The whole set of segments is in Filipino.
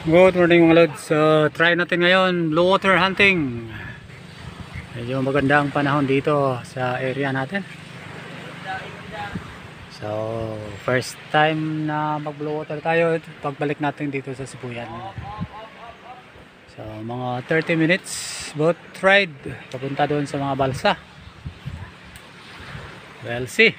Good morning mga lods. Try natin ngayon blue water hunting. Medyo maganda ang panahon dito sa area natin. So first time na mag blue water tayo pagbalik natin dito sa Sibuyan. So mga 30 minutes boat ride papunta doon sa mga balsa. We'll see.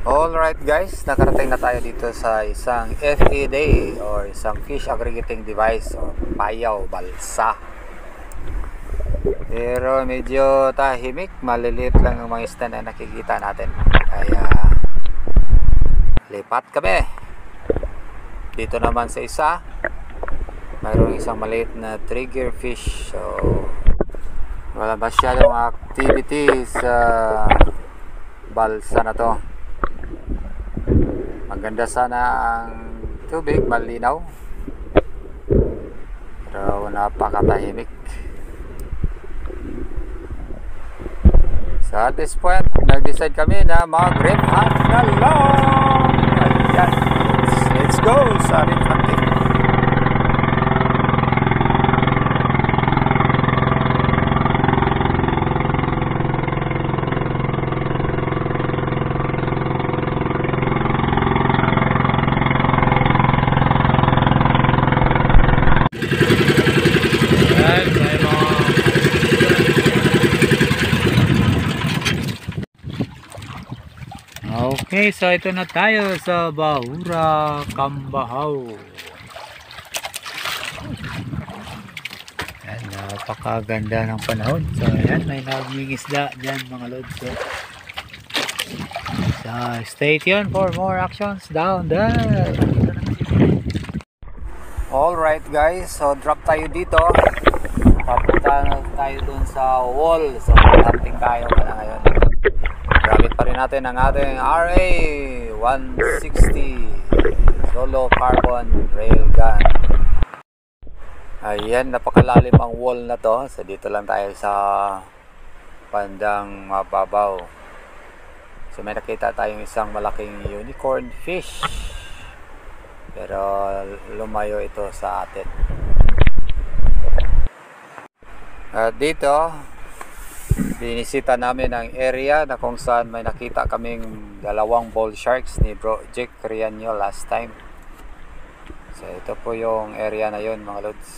Alright guys, nakarating na tayo dito sa isang FED or isang fish aggregating device o payaw, balsa. Pero medyo tahimik, maliliit lang ang mga isda na nakikita natin. Kaya lipat kami. Dito naman sa isa, mayroong isang maliit na trigger fish. So wala masyadong activity sa balsa na to. Maganda sana ang tubig, malinaw, pero napakatahimik. So at this point, nag-decide kami na mag-rip hunt na lang. Ayan, let's go sa rip hunting. Okay, so ito na tayo sa Bahura, Cambahaw. Ayan, napakaganda ng panahon. So ayan, may nagmingisda dyan mga lods. So stay tuned for more actions down there. Alright guys, so drop tayo dito. Papunta na tayo dun sa wall. So hunting tayo pa na ngayon. Gamit pa rin natin ang ating RA-160 solo carbon railgun. Ayan, napakalalim ang wall na to. So dito lang tayo sa bandang mababaw. So may nakita tayong isang malaking unicorn fish, pero lumayo ito sa atin. At dito binisita namin ang area na kung saan may nakita kaming dalawang bull sharks ni Bro Jake Rianyo last time. So ito po yung area na yun mga lods.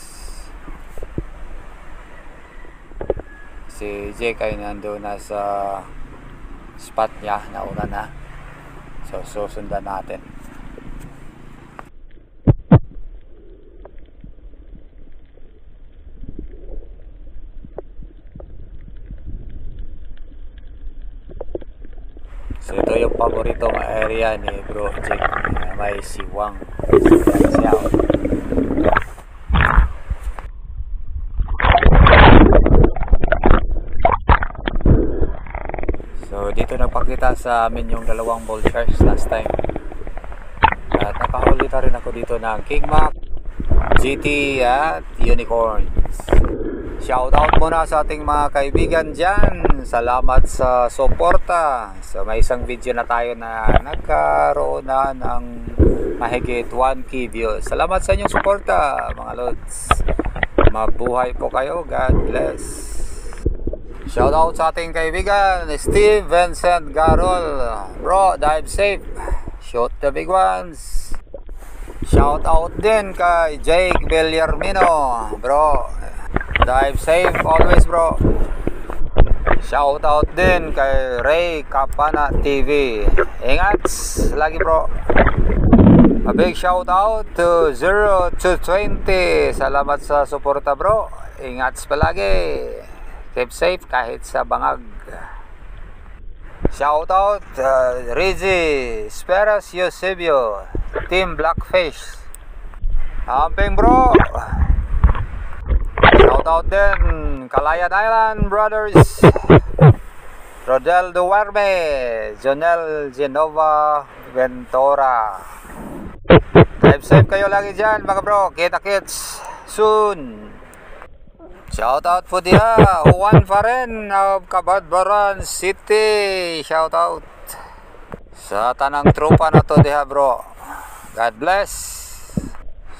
Si Jake ay nandun na sa spot niya, nauna na. So susundan natin. So ito yung paboritong area ni Bro Jake, may siwang. So dito nagpakita sa amin yung dalawang bull sharks last time. At nakahuli na rin ako dito ng King Mac, GT at unicorns. Shoutout muna sa ating mga kaibigan dyan. Salamat sa suporta. So may isang video na tayo na nagkaroon na ng mahigit 1K views. Salamat sa inyong suporta mga lods. Mabuhay po kayo. God bless. Shoutout sa ating kaibigan Steve Vincent Garol. Bro, dive safe. Shoot the big ones. Shoutout din kay Jake Villarmino. Bro, dive safe always bro. Shoutout din kay Ray Kapana TV. Ingat lagi bro. A big shoutout to 0 to 20. Salamat sa suporta bro. Ingat palagi. Keep safe kahit sa bangag. Shoutout Rizzy Speras Eusebio, Team Blackfish. Amping bro. Shoutout din Calayan Island Brothers, Rodel Duerme, Jonel Genova Ventura. Drive safe kayo lagi dyan mga bro. Kita-kits soon. Shoutout po diya. Juan pa rin of Cabadbaran City. Shoutout sa tanang tropa na to diha bro. God bless.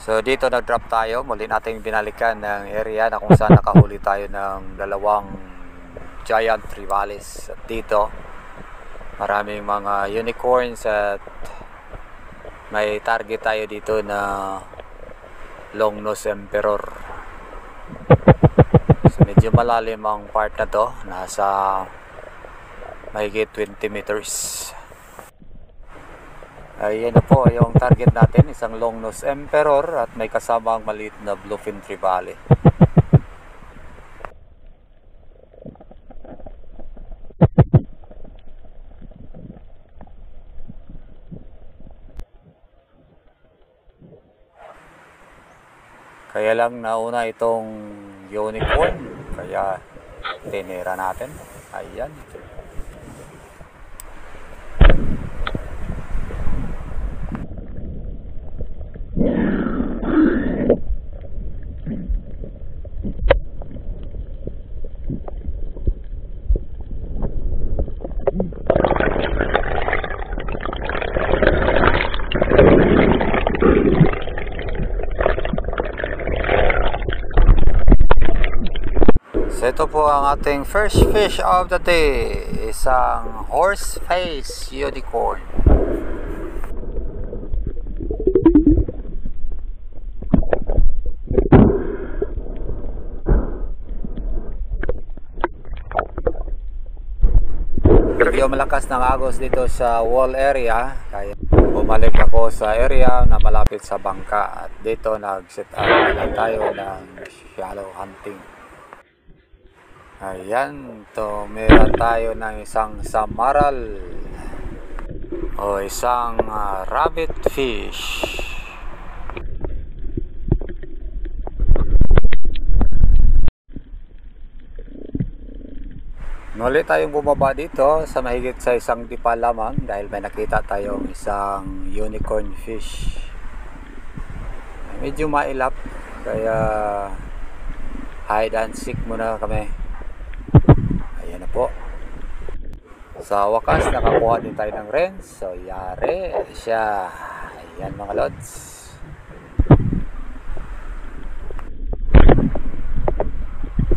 So dito nag-drop tayo. Muli nating binalikan ng area na kung saan nakahuli tayo ng dalawang giant trivalis. At dito maraming mga unicorns at may target tayo dito na long nose emperor. So medyo malalim ang part na to, nasa mahigit 20 meters. Ayan na po yung target natin, isang long nose emperor at may kasamang maliit na bluefin trevally. Kaya lang nauna itong unicorn, kaya tinira natin. Ayan. So ito po ang ating first fish of the day, isang horse face unicorn. Medyo malakas ng agos dito sa wall area, kaya bumalik ako sa area na malapit sa bangka at dito nag-set up na tayo ng shallow hunting. Ayan, meron tayo ng isang samaral o isang rabbit fish. Muli tayong bumaba dito sa mahigit sa isang dipa lamang dahil may nakita tayong isang unicorn fish. Medyo mailap kaya hide and seek muna kami. Ayan na po. Sa wakas nakakuha din tayo ng rens. So yari siya. Ayan mga lods.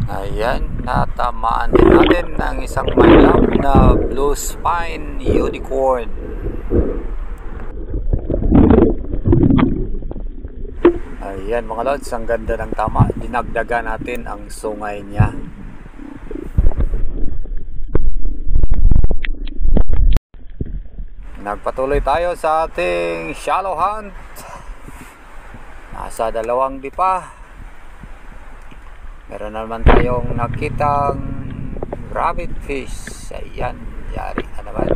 Ayan, natamaan din natin ng isang mailap na blue spine unicorn. Ayan mga lods, ang ganda ng tama. Dinagdagan natin ang sungay niya. Nagpatuloy tayo sa ating shallow hunt. Nasa 2 dipa. Meron naman tayong nakitang rabbit fish. Ayan, yari na naman.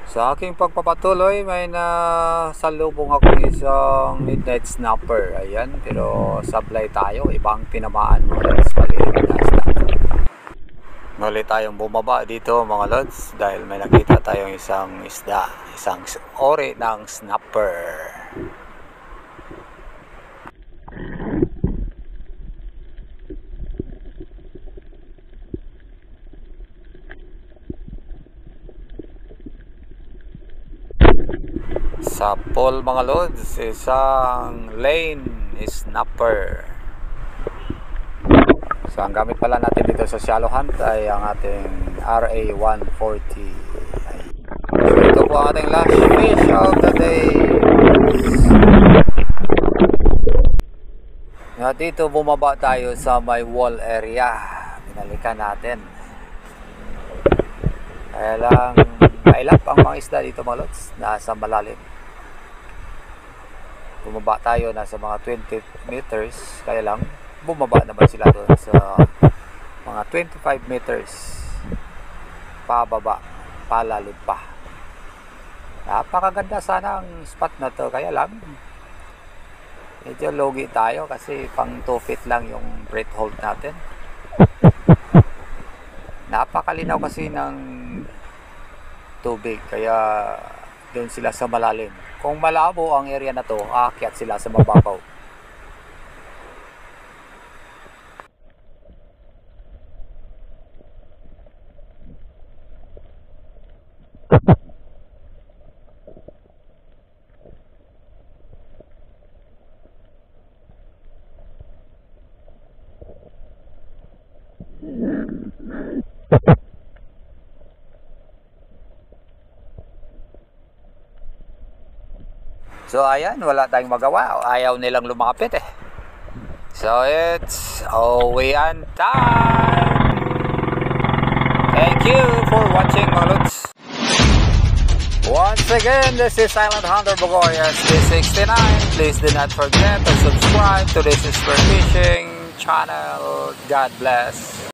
Sa aking pagpapatuloy, may nasalubong ako isang midnight snapper. Ayan, pero sablay tayo. Ibang tinamaan mo lods. Maliit na snapper. Muli tayong bumaba dito mga lods dahil may nakita tayong isang isda. Isang ori ng snapper. Sa pool mga lods, isang lane snapper. So ang gamit pala natin dito sa shallow hunt ay ang ating RA140. So ito po ang ating last fish of the day. At dito bumaba tayo sa may wall area. Binalikan natin. Kaya lang mailap ang mga isda dito mga lods, nasa malalim. Bumaba tayo nasa mga 20 meters, kaya lang bumaba naman sila doon sa mga 25 meters pababa, palalim pa. Napakaganda sana ang spot na to, kaya lang medyo logi tayo kasi pang 2 feet lang yung breath hold natin. Napakalinaw kasi ng tubig, kaya doon sila sa malalim. Kung malabo ang area na to, aakyat sila sa mababaw. So ayan, wala tayong magawa. Ayaw nilang lumapit eh. So it's Uwian time! Thank you for watching, mga lods. Once again, this is Silent Hunter Bogoria S369. Please do not forget to subscribe to this Spear Fishing channel. God bless.